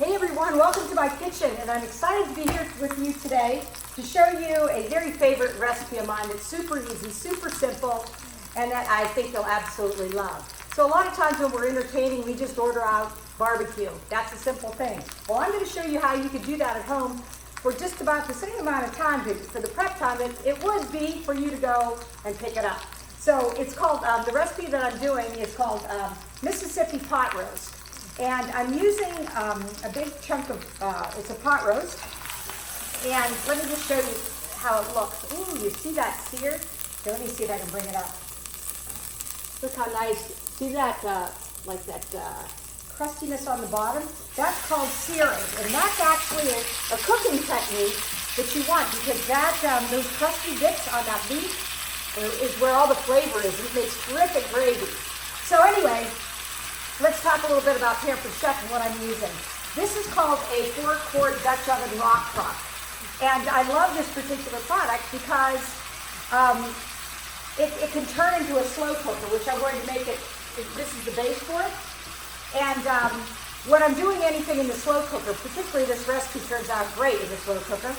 Hey everyone, welcome to my kitchen, and I'm excited to be here with you today to show you a very favorite recipe of mine that's super easy, super simple, and that I think you'll absolutely love. So a lot of times when we're entertaining, we just order out barbecue. That's a simple thing. Well, I'm going to show you how you could do that at home for just about the same amount of time for the prep time it would be for you to go and pick it up. So it's called, the recipe that I'm doing is called Mississippi pot roast. And I'm using a big chunk of, it's a pot roast. And let me just show you how it looks. Ooh, you see that sear? Okay, let me see if I can bring it up. Look how nice, see that, like that crustiness on the bottom? That's called searing. And that's actually a cooking technique that you want, because that, those crusty bits on that meat is where all the flavor is. It makes terrific gravy. So anyway, let's talk a little bit about Pampered Chef and what I'm using. This is called a 4-quart Dutch oven Rockcrok. And I love this particular product because it can turn into a slow cooker, which I'm going to make it, this is the base for it. And when I'm doing anything in the slow cooker, particularly this recipe turns out great in the slow cooker,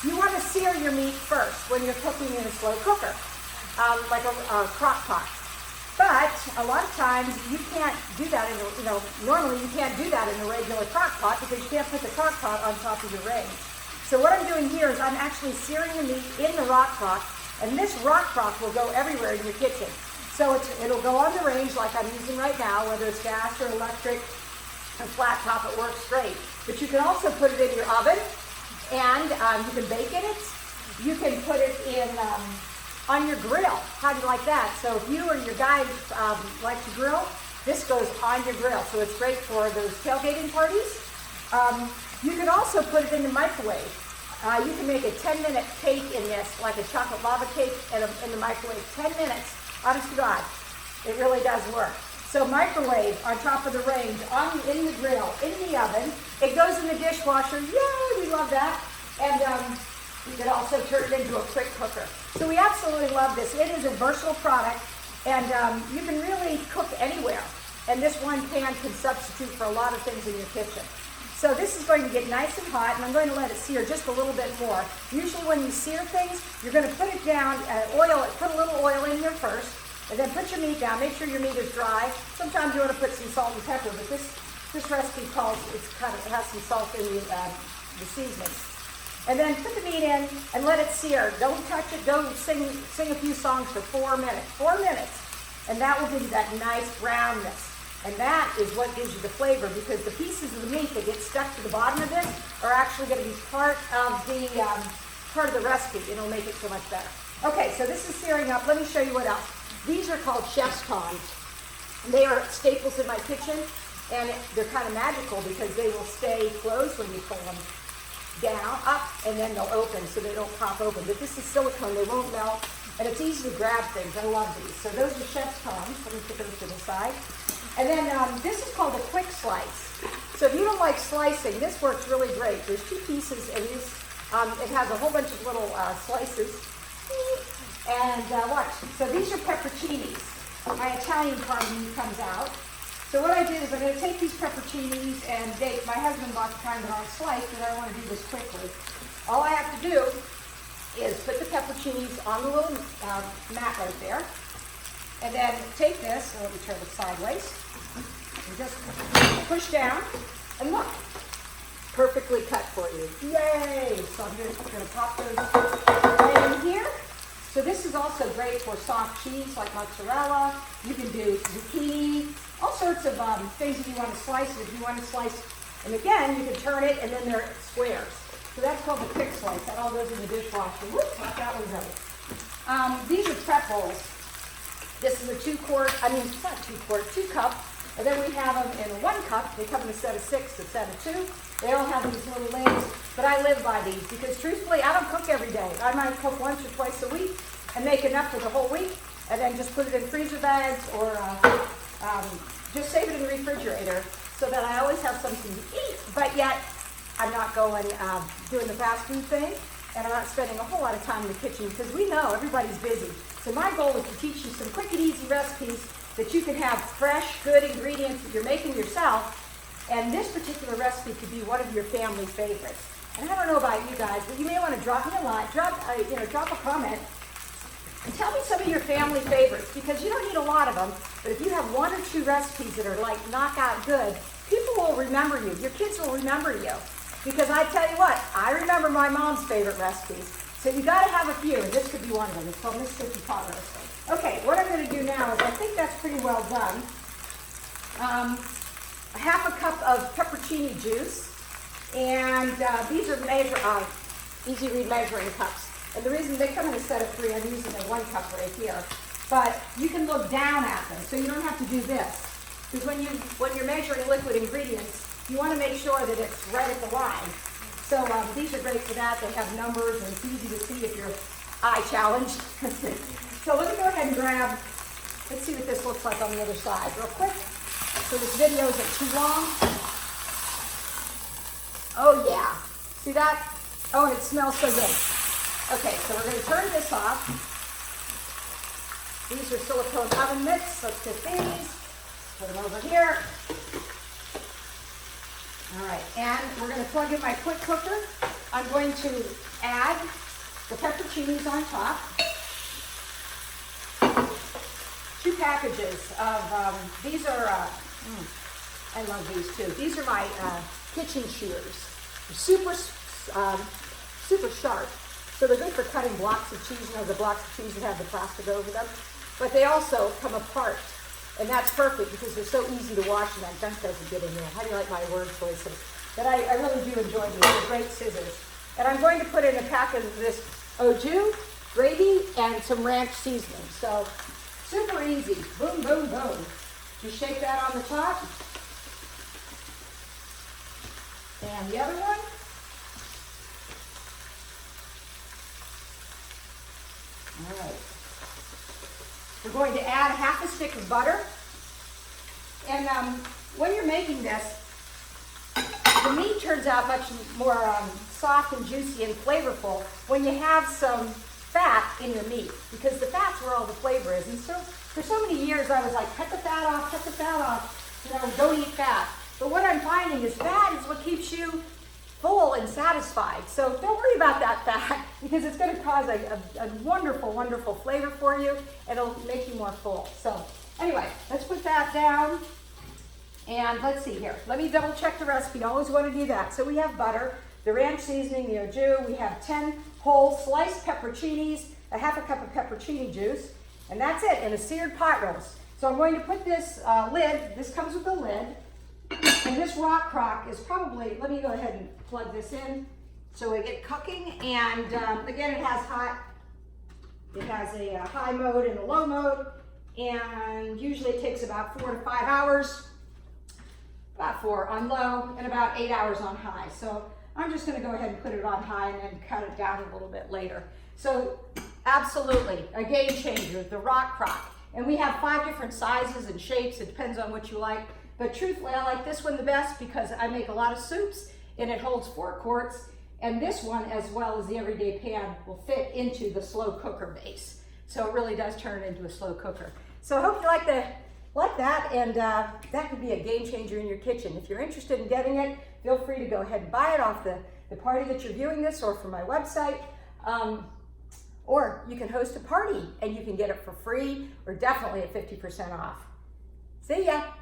you want to sear your meat first when you're cooking in a slow cooker, like a crock pot. But a lot of times you can't do that normally you can't do that in a regular crock pot because you can't put the crock pot on top of your range. So what I'm doing here is I'm actually searing the meat in the Rockcrok, and this Rockcrok will go everywhere in your kitchen. So it'll go on the range like I'm using right now, whether it's gas or electric or flat top, it works great. But you can also put it in your oven, and you can bake in it. You can put it in on your grill. How do you like that? So if you or your guys like to grill, this goes on your grill. So it's great for those tailgating parties. You can also put it in the microwave. You can make a 10-minute cake in this, like a chocolate lava cake in the microwave. 10 minutes, honest to God. It really does work. So microwave on top of the range, in the grill, in the oven. It goes in the dishwasher. Yay, we love that. And you can also turn it into a quick cooker. So we absolutely love this. It is a versatile product, and you can really cook anywhere. And this one pan can substitute for a lot of things in your kitchen. So this is going to get nice and hot, and I'm going to let it sear just a little bit more. Usually when you sear things, you're going to put it down, oil it, put a little oil in here first, and then put your meat down. Make sure your meat is dry. Sometimes you want to put some salt and pepper, but this recipe it has some salt in the seasoning. And then put the meat in and let it sear. Don't touch it. Go sing a few songs for 4 minutes. 4 minutes. And that will give you that nice brownness. And that is what gives you the flavor, because the pieces of the meat that get stuck to the bottom of this are actually going to be part of the recipe. It'll make it so much better. Okay, so this is searing up. Let me show you what else. These are called chef's tongs. They are staples in my kitchen, and they're kind of magical because they will stay closed when you pull them down, up, and then they'll open so they don't pop open. But this is silicone, they won't melt, and it's easy to grab things. I love these. So those are chef's tongs. Let me put those to the side. And then this is called a quick slice. So if you don't like slicing, this works really great. There's 2 pieces, and it has a whole bunch of little slices. And watch. So these are pepperoncinis. My Italian part of me comes out. So what I did is I'm going to take these pepperoncinis and my husband bought the kind that aren't sliced, because I want to do this quickly. All I have to do is put the pepperoncinis on the little mat right there. And then take this, let me turn it sideways, and just push down, and look, perfectly cut for you. Yay! So I'm just going to pop those right in here. So this is also great for soft cheese like mozzarella. You can do zucchini, all sorts of things if you want to slice it. If you want to slice, and again, you can turn it, and then they're squares. So that's called the quick slice. That all goes in the dishwasher. Whoops, that one's out. These are prep bowls. This is a 2-quart, it's not 2-quart, 2 cup. And then we have them in a 1 cup. They come in a set of 6, a set of 2. They all have these little lids, but I live by these because truthfully, I don't cook every day. I might cook once or twice a week and make enough for the whole week, and then just put it in freezer bags or just save it in the refrigerator so that I always have something to eat, but yet I'm not going doing the fast food thing, and I'm not spending a whole lot of time in the kitchen because we know everybody's busy. So my goal is to teach you some quick and easy recipes that you can have fresh, good ingredients that you're making yourself And this particular recipe could be one of your family favorites. And I don't know about you guys, but you may want to drop me a line, drop a comment, and tell me some of your family favorites, because you don't need a lot of them, but if you have one or two recipes that are like knockout good, people will remember you. Your kids will remember you. Because I tell you what, I remember my mom's favorite recipes. So you got to have a few, and this could be one of them. It's called Mississippi pot roast. Okay, what I'm going to do now is I think that's pretty well done. A half a cup of pepperocini juice, and these are easy read measuring cups. And the reason they come in a set of 3, I'm using a 1 cup right here. But you can look down at them, so you don't have to do this. Because when you're measuring liquid ingredients, you want to make sure that it's right at the line. So these are great for that. They have numbers, and it's easy to see if you're eye challenged. So let me go ahead and grab, let's see what this looks like on the other side real quick. So this video isn't too long. Oh yeah, see that? Oh, and it smells so good. Okay, so we're going to turn this off. These are silicone oven mitts. Let's get these. Put them over here. All right, and we're going to plug in my quick cooker. I'm going to add the pepperoncinis on top. 2 packages of, these are, I love these too. These are my kitchen shears. They're super sharp. So they're good for cutting blocks of cheese, you know, the blocks of cheese that have the plastic over them. But they also come apart. And that's perfect because they're so easy to wash and that gunk doesn't get in there. How do you like my word choices? But I really do enjoy these. They're great scissors. And I'm going to put in a pack of this Au Jus Gravy and some ranch seasoning. So super easy. Boom, boom, boom. Just shake that on the top. And the other one. All right. We're going to add half a stick of butter. And when you're making this, the meat turns out much more soft and juicy and flavorful when you have some fat in your meat, because the fat's where all the flavor is. And so for so many years I was like, cut the fat off, you know, don't eat fat. But what I'm finding is fat is what keeps you full and satisfied. So don't worry about that fat, because it's going to cause a wonderful, wonderful flavor for you, and it'll make you more full. So anyway, let's put that down. And let's see here. Let me double check the recipe. I always want to do that. So we have butter, the ranch seasoning, the au jus. We have 10 whole sliced pepperoncinis, a half a cup of pepperocini juice, and that's it, in a seared pot roast. So I'm going to put this lid, this comes with a lid, and this Rockcrok is probably, let me go ahead and plug this in so we get cooking. And again, it has a high mode and a low mode, and usually it takes about 4 to 5 hours. About 4 on low and about 8 hours on high. So I'm just going to go ahead and put it on high and then cut it down a little bit later. So absolutely a game changer, the Rockcrok. And we have 5 different sizes and shapes. It depends on what you like. But truthfully, I like this one the best because I make a lot of soups and it holds 4 quarts. And this one, as well as the everyday pan, will fit into the slow cooker base. So it really does turn it into a slow cooker. So I hope you like that, and that could be a game changer in your kitchen. If you're interested in getting it, feel free to go ahead and buy it off the party that you're viewing this, or from my website. Or you can host a party and you can get it for free, or definitely at 50% off. See ya.